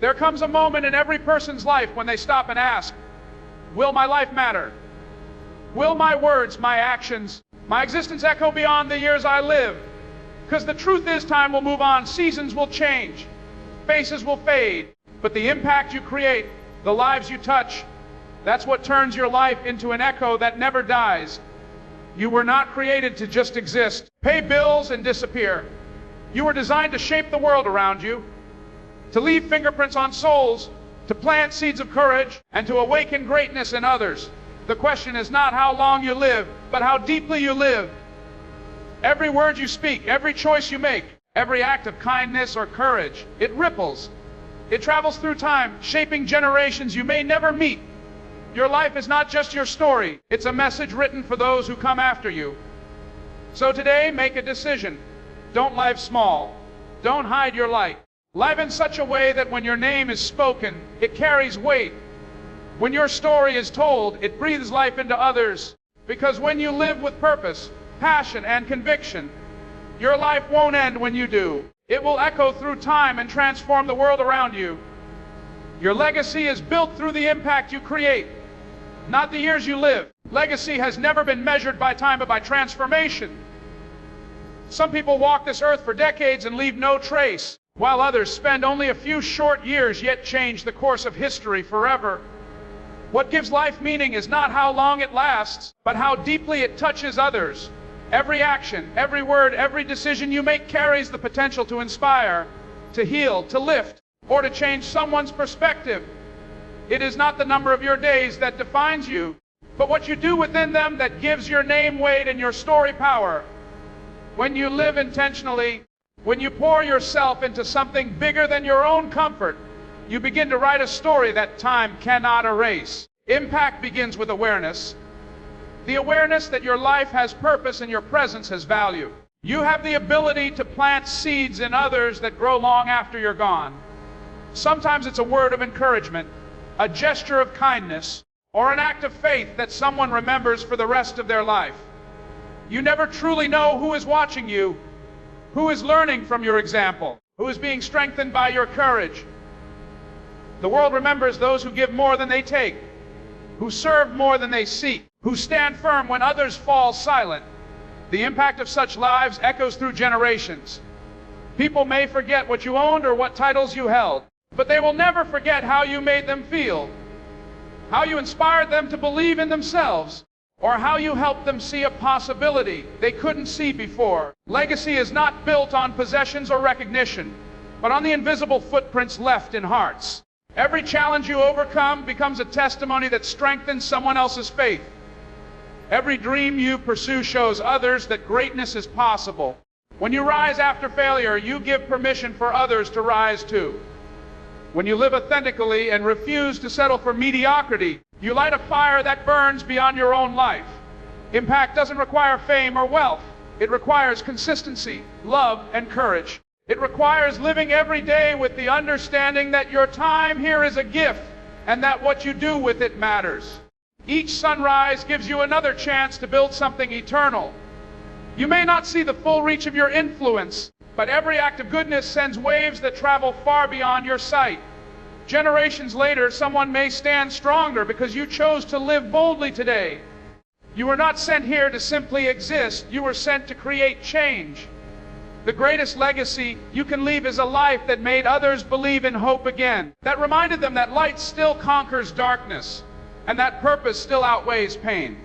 There comes a moment in every person's life when they stop and ask, will my life matter? Will my words, my actions, my existence echo beyond the years I live? Because the truth is, time will move on, seasons will change, faces will fade, but the impact you create, the lives you touch, that's what turns your life into an echo that never dies. You were not created to just exist, pay bills and disappear. You were designed to shape the world around you, to leave fingerprints on souls, to plant seeds of courage, and to awaken greatness in others. The question is not how long you live, but how deeply you live. Every word you speak, every choice you make, every act of kindness or courage, it ripples. It travels through time, shaping generations you may never meet. Your life is not just your story, it's a message written for those who come after you. So today, make a decision. Don't live small. Don't hide your light. Live in such a way that when your name is spoken, it carries weight. When your story is told, it breathes life into others. Because when you live with purpose, passion, and conviction, your life won't end when you do. It will echo through time and transform the world around you. Your legacy is built through the impact you create, not the years you live. Legacy has never been measured by time, but by transformation. Some people walk this earth for decades and leave no trace, while others spend only a few short years yet change the course of history forever. What gives life meaning is not how long it lasts, but how deeply it touches others. Every action, every word, every decision you make carries the potential to inspire, to heal, to lift, or to change someone's perspective. It is not the number of your days that defines you, but what you do within them that gives your name weight and your story power. When you live intentionally, when you pour yourself into something bigger than your own comfort, you begin to write a story that time cannot erase. Impact begins with awareness. The awareness that your life has purpose and your presence has value. You have the ability to plant seeds in others that grow long after you're gone. Sometimes it's a word of encouragement, a gesture of kindness, or an act of faith that someone remembers for the rest of their life. You never truly know who is watching you, who is learning from your example, who is being strengthened by your courage. The world remembers those who give more than they take, who serve more than they seek, who stand firm when others fall silent. The impact of such lives echoes through generations. People may forget what you owned or what titles you held, but they will never forget how you made them feel, how you inspired them to believe in themselves, or how you helped them see a possibility they couldn't see before. Legacy is not built on possessions or recognition, but on the invisible footprints left in hearts. Every challenge you overcome becomes a testimony that strengthens someone else's faith. Every dream you pursue shows others that greatness is possible. When you rise after failure, you give permission for others to rise too. When you live authentically and refuse to settle for mediocrity, you light a fire that burns beyond your own life. Impact doesn't require fame or wealth. It requires consistency, love, and courage. It requires living every day with the understanding that your time here is a gift and that what you do with it matters. Each sunrise gives you another chance to build something eternal. You may not see the full reach of your influence, but every act of goodness sends waves that travel far beyond your sight. Generations later, someone may stand stronger because you chose to live boldly today. You were not sent here to simply exist. You were sent to create change. The greatest legacy you can leave is a life that made others believe in hope again, that reminded them that light still conquers darkness, and that purpose still outweighs pain.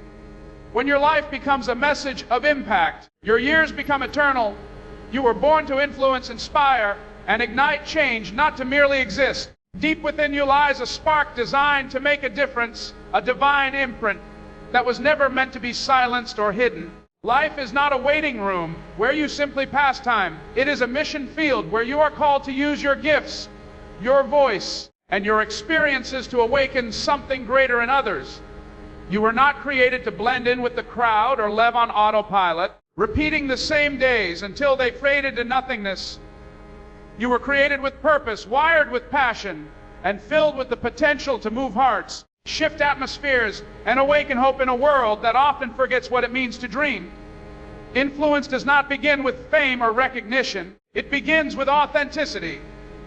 When your life becomes a message of impact, your years become eternal. You were born to influence, inspire, and ignite change, not to merely exist. Deep within you lies a spark designed to make a difference, a divine imprint that was never meant to be silenced or hidden. Life is not a waiting room where you simply pass time. It is a mission field where you are called to use your gifts, your voice, and your experiences to awaken something greater in others. You were not created to blend in with the crowd or live on autopilot, repeating the same days until they faded to nothingness. You were created with purpose, wired with passion, and filled with the potential to move hearts, shift atmospheres, and awaken hope in a world that often forgets what it means to dream. Influence does not begin with fame or recognition. It begins with authenticity,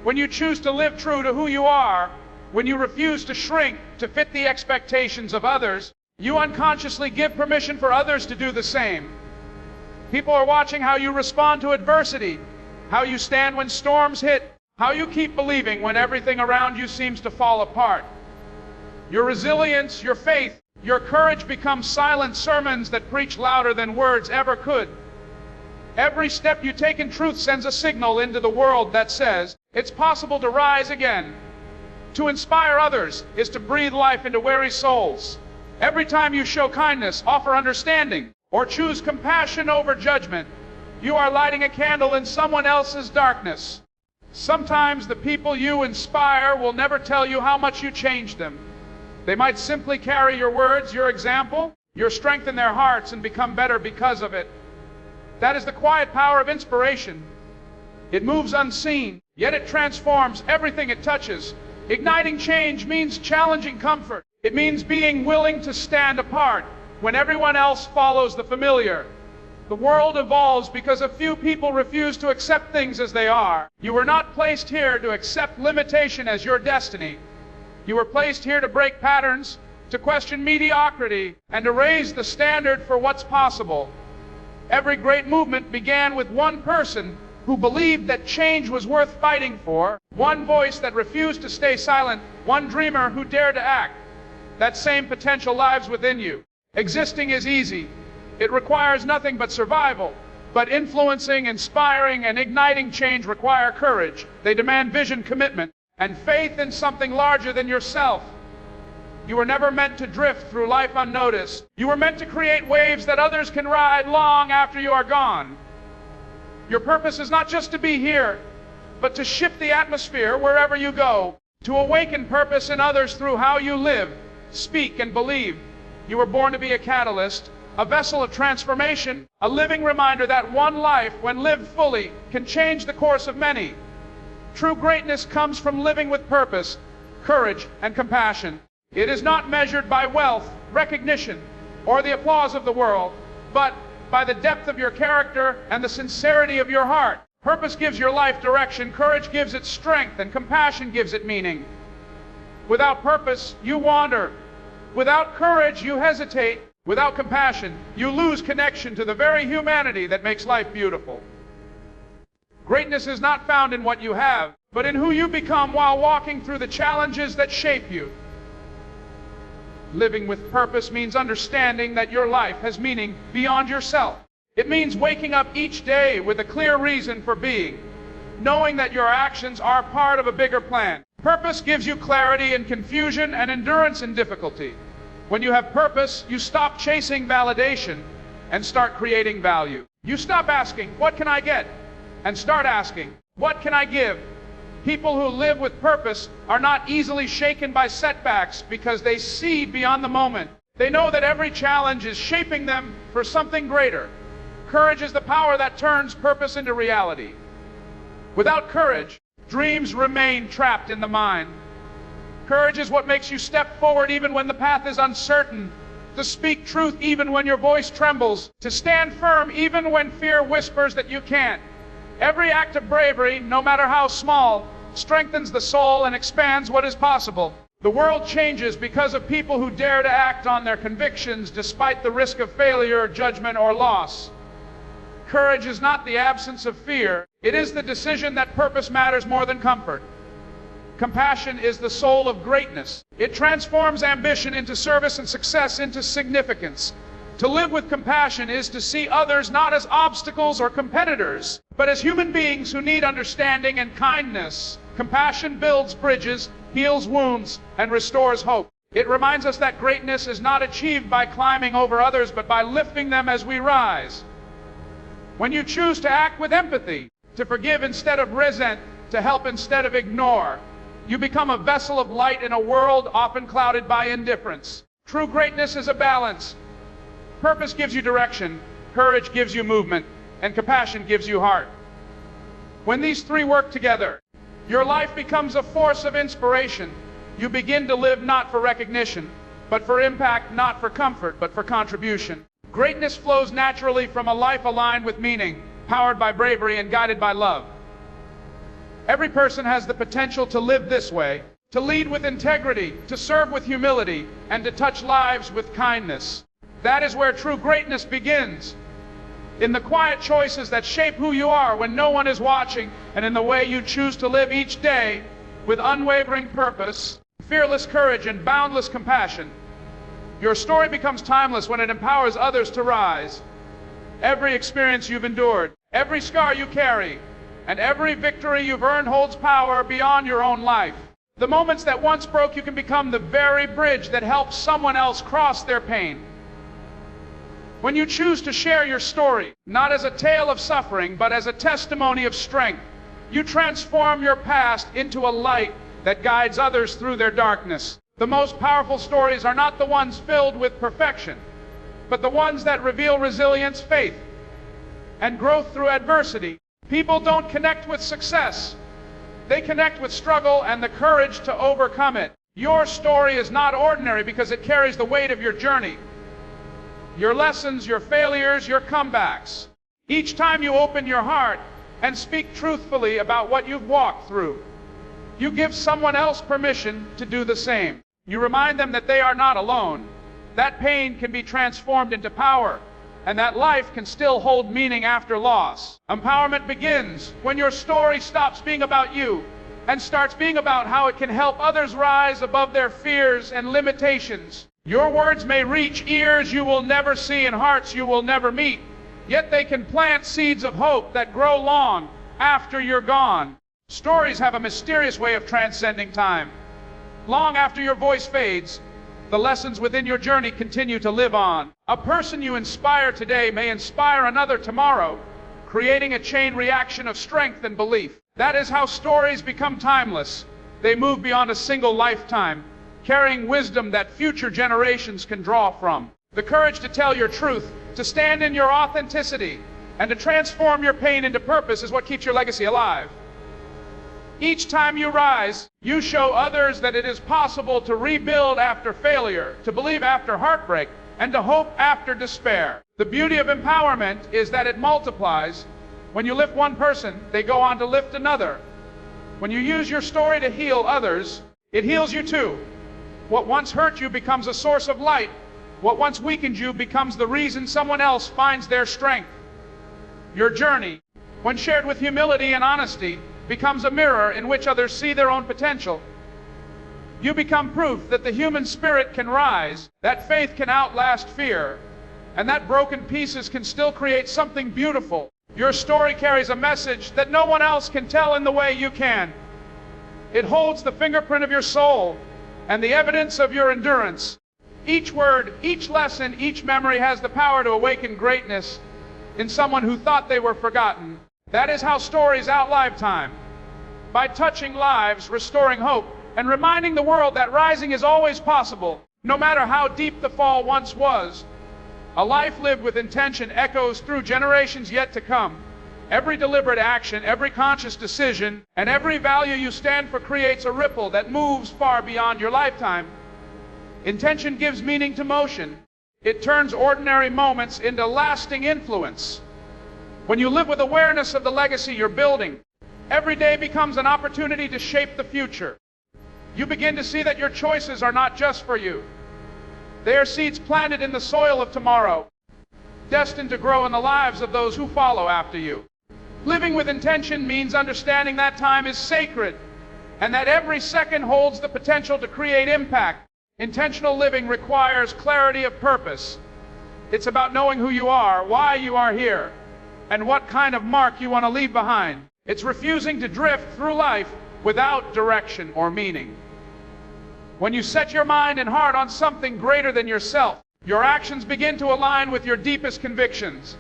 When you choose to live true to who you are, when you refuse to shrink to fit the expectations of others, you unconsciously give permission for others to do the same. People are watching how you respond to adversity, how you stand when storms hit, how you keep believing when everything around you seems to fall apart. Your resilience, your faith, your courage become silent sermons that preach louder than words ever could. Every step you take in truth sends a signal into the world that says, it's possible to rise again. To inspire others is to breathe life into weary souls. Every time you show kindness, offer understanding, or choose compassion over judgment, you are lighting a candle in someone else's darkness. Sometimes the people you inspire will never tell you how much you changed them. They might simply carry your words, your example, your strength in their hearts and become better because of it. That is the quiet power of inspiration. It moves unseen, yet it transforms everything it touches. Igniting change means challenging comfort. It means being willing to stand apart when everyone else follows the familiar. The world evolves because a few people refuse to accept things as they are. You were not placed here to accept limitation as your destiny. You were placed here to break patterns, to question mediocrity, and to raise the standard for what's possible. Every great movement began with one person who believed that change was worth fighting for, one voice that refused to stay silent, one dreamer who dared to act. That same potential lives within you. Existing is easy. It requires nothing but survival. But influencing, inspiring, and igniting change require courage. They demand vision, commitment, and faith in something larger than yourself. You were never meant to drift through life unnoticed. You were meant to create waves that others can ride long after you are gone. Your purpose is not just to be here, but to shift the atmosphere wherever you go, to awaken purpose in others through how you live, speak, and believe. You were born to be a catalyst, a vessel of transformation, a living reminder that one life, when lived fully, can change the course of many. True greatness comes from living with purpose, courage, and compassion. It is not measured by wealth, recognition, or the applause of the world, but by the depth of your character and the sincerity of your heart. Purpose gives your life direction, courage gives it strength, and compassion gives it meaning. Without purpose, you wander. Without courage, you hesitate. Without compassion, you lose connection to the very humanity that makes life beautiful. Greatness is not found in what you have, but in who you become while walking through the challenges that shape you. Living with purpose means understanding that your life has meaning beyond yourself. It means waking up each day with a clear reason for being, knowing that your actions are part of a bigger plan. Purpose gives you clarity in confusion and endurance in difficulty. When you have purpose, you stop chasing validation and start creating value. You stop asking, what can I get? And start asking, what can I give? People who live with purpose are not easily shaken by setbacks because they see beyond the moment. They know that every challenge is shaping them for something greater. Courage is the power that turns purpose into reality. Without courage, dreams remain trapped in the mind. Courage is what makes you step forward even when the path is uncertain, to speak truth even when your voice trembles, to stand firm even when fear whispers that you can't. Every act of bravery, no matter how small, strengthens the soul and expands what is possible. The world changes because of people who dare to act on their convictions despite the risk of failure, judgment, or loss. Courage is not the absence of fear. It is the decision that purpose matters more than comfort. Compassion is the soul of greatness. It transforms ambition into service and success into significance. To live with compassion is to see others not as obstacles or competitors, but as human beings who need understanding and kindness. Compassion builds bridges, heals wounds, and restores hope. It reminds us that greatness is not achieved by climbing over others, but by lifting them as we rise. When you choose to act with empathy, to forgive instead of resent, to help instead of ignore, you become a vessel of light in a world often clouded by indifference. True greatness is a balance. Purpose gives you direction, courage gives you movement, and compassion gives you heart. When these three work together, your life becomes a force of inspiration. You begin to live not for recognition, but for impact, not for comfort, but for contribution. Greatness flows naturally from a life aligned with meaning, powered by bravery and guided by love. Every person has the potential to live this way, to lead with integrity, to serve with humility, and to touch lives with kindness. That is where true greatness begins. In the quiet choices that shape who you are when no one is watching, and in the way you choose to live each day with unwavering purpose, fearless courage, and boundless compassion. Your story becomes timeless when it empowers others to rise. Every experience you've endured, every scar you carry, and every victory you've earned holds power beyond your own life. The moments that once broke you can become the very bridge that helps someone else cross their pain. When you choose to share your story, not as a tale of suffering, but as a testimony of strength, you transform your past into a light that guides others through their darkness. The most powerful stories are not the ones filled with perfection, but the ones that reveal resilience, faith, and growth through adversity. People don't connect with success. They connect with struggle and the courage to overcome it. Your story is not ordinary because it carries the weight of your journey, your lessons, your failures, your comebacks. Each time you open your heart and speak truthfully about what you've walked through, you give someone else permission to do the same. You remind them that they are not alone, that pain can be transformed into power, and that life can still hold meaning after loss. Empowerment begins when your story stops being about you and starts being about how it can help others rise above their fears and limitations. Your words may reach ears you will never see and hearts you will never meet, yet they can plant seeds of hope that grow long after you're gone. Stories have a mysterious way of transcending time. Long after your voice fades, the lessons within your journey continue to live on. A person you inspire today may inspire another tomorrow, creating a chain reaction of strength and belief. That is how stories become timeless. They move beyond a single lifetime, carrying wisdom that future generations can draw from. The courage to tell your truth, to stand in your authenticity, and to transform your pain into purpose is what keeps your legacy alive. Each time you rise, you show others that it is possible to rebuild after failure, to believe after heartbreak, and to hope after despair. The beauty of empowerment is that it multiplies. When you lift one person, they go on to lift another. When you use your story to heal others, it heals you too. What once hurt you becomes a source of light. What once weakened you becomes the reason someone else finds their strength. Your journey, when shared with humility and honesty, becomes a mirror in which others see their own potential. You become proof that the human spirit can rise, that faith can outlast fear, and that broken pieces can still create something beautiful. Your story carries a message that no one else can tell in the way you can. It holds the fingerprint of your soul and the evidence of your endurance. Each word, each lesson, each memory has the power to awaken greatness in someone who thought they were forgotten. That is how stories outlive time. By touching lives, restoring hope, and reminding the world that rising is always possible, no matter how deep the fall once was. A life lived with intention echoes through generations yet to come. Every deliberate action, every conscious decision, and every value you stand for creates a ripple that moves far beyond your lifetime. Intention gives meaning to motion. It turns ordinary moments into lasting influence. When you live with awareness of the legacy you're building, every day becomes an opportunity to shape the future. You begin to see that your choices are not just for you. They are seeds planted in the soil of tomorrow, destined to grow in the lives of those who follow after you. Living with intention means understanding that time is sacred, and that every second holds the potential to create impact. Intentional living requires clarity of purpose. It's about knowing who you are, why you are here, and what kind of mark you want to leave behind. It's refusing to drift through life without direction or meaning. When you set your mind and heart on something greater than yourself, your actions begin to align with your deepest convictions.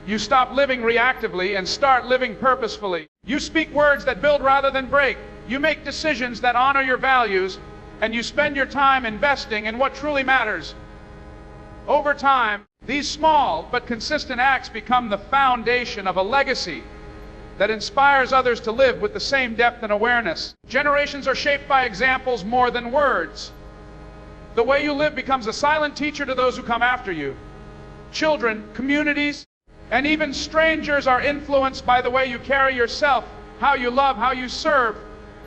You stop living reactively and start living purposefully. You speak words that build rather than break. You make decisions that honor your values, and you spend your time investing in what truly matters. Over time, these small but consistent acts become the foundation of a legacy that inspires others to live with the same depth and awareness. Generations are shaped by examples more than words. The way you live becomes a silent teacher to those who come after you. Children, communities, and even strangers are influenced by the way you carry yourself, how you love, how you serve,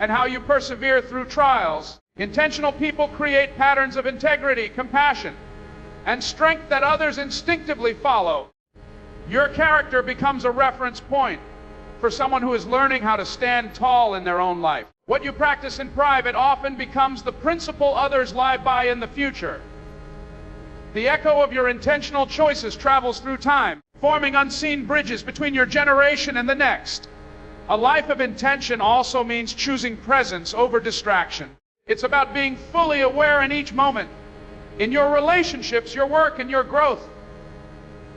and how you persevere through trials. Intentional people create patterns of integrity, compassion, and strength that others instinctively follow. Your character becomes a reference point for someone who is learning how to stand tall in their own life. What you practice in private often becomes the principle others live by in the future. The echo of your intentional choices travels through time, forming unseen bridges between your generation and the next. A life of intention also means choosing presence over distraction. It's about being fully aware in each moment, in your relationships, your work, and your growth.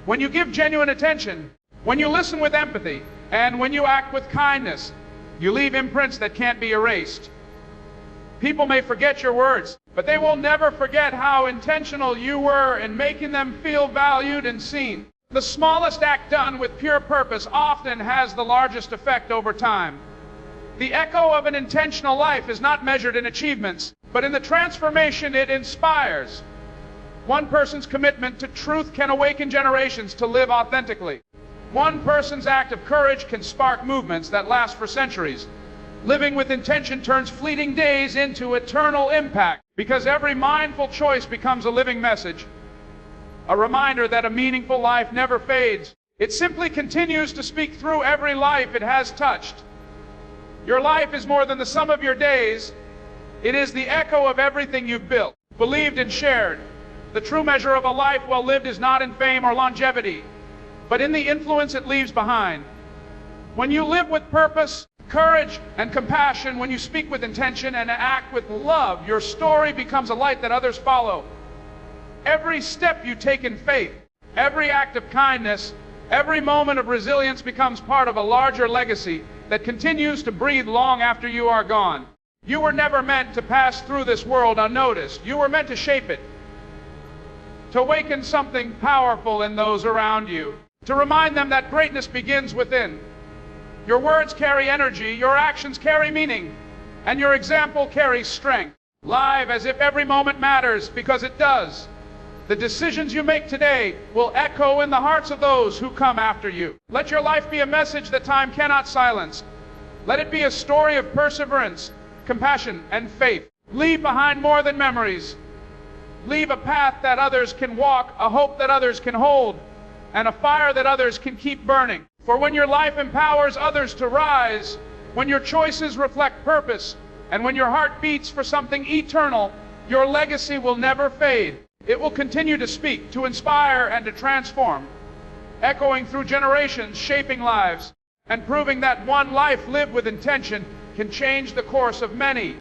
When you give genuine attention, when you listen with empathy, and when you act with kindness, you leave imprints that can't be erased. People may forget your words, but they will never forget how intentional you were in making them feel valued and seen. The smallest act done with pure purpose often has the largest effect over time. The echo of an intentional life is not measured in achievements, but in the transformation it inspires. One person's commitment to truth can awaken generations to live authentically. One person's act of courage can spark movements that last for centuries. Living with intention turns fleeting days into eternal impact, because every mindful choice becomes a living message. A reminder that a meaningful life never fades. It simply continues to speak through every life it has touched. Your life is more than the sum of your days. It is the echo of everything you've built, believed, and shared. The true measure of a life well lived is not in fame or longevity, but in the influence it leaves behind. When you live with purpose, courage, and compassion, when you speak with intention and act with love, your story becomes a light that others follow. Every step you take in faith, every act of kindness, every moment of resilience becomes part of a larger legacy that continues to breathe long after you are gone. You were never meant to pass through this world unnoticed. You were meant to shape it, to awaken something powerful in those around you, to remind them that greatness begins within. Your words carry energy, your actions carry meaning, and your example carries strength. Live as if every moment matters, because it does. The decisions you make today will echo in the hearts of those who come after you. Let your life be a message that time cannot silence. Let it be a story of perseverance, compassion, and faith. Leave behind more than memories. Leave a path that others can walk, a hope that others can hold, and a fire that others can keep burning. For when your life empowers others to rise, when your choices reflect purpose, and when your heart beats for something eternal, your legacy will never fade. It will continue to speak, to inspire, and to transform, echoing through generations, shaping lives, and proving that one life lived with intention can change the course of many.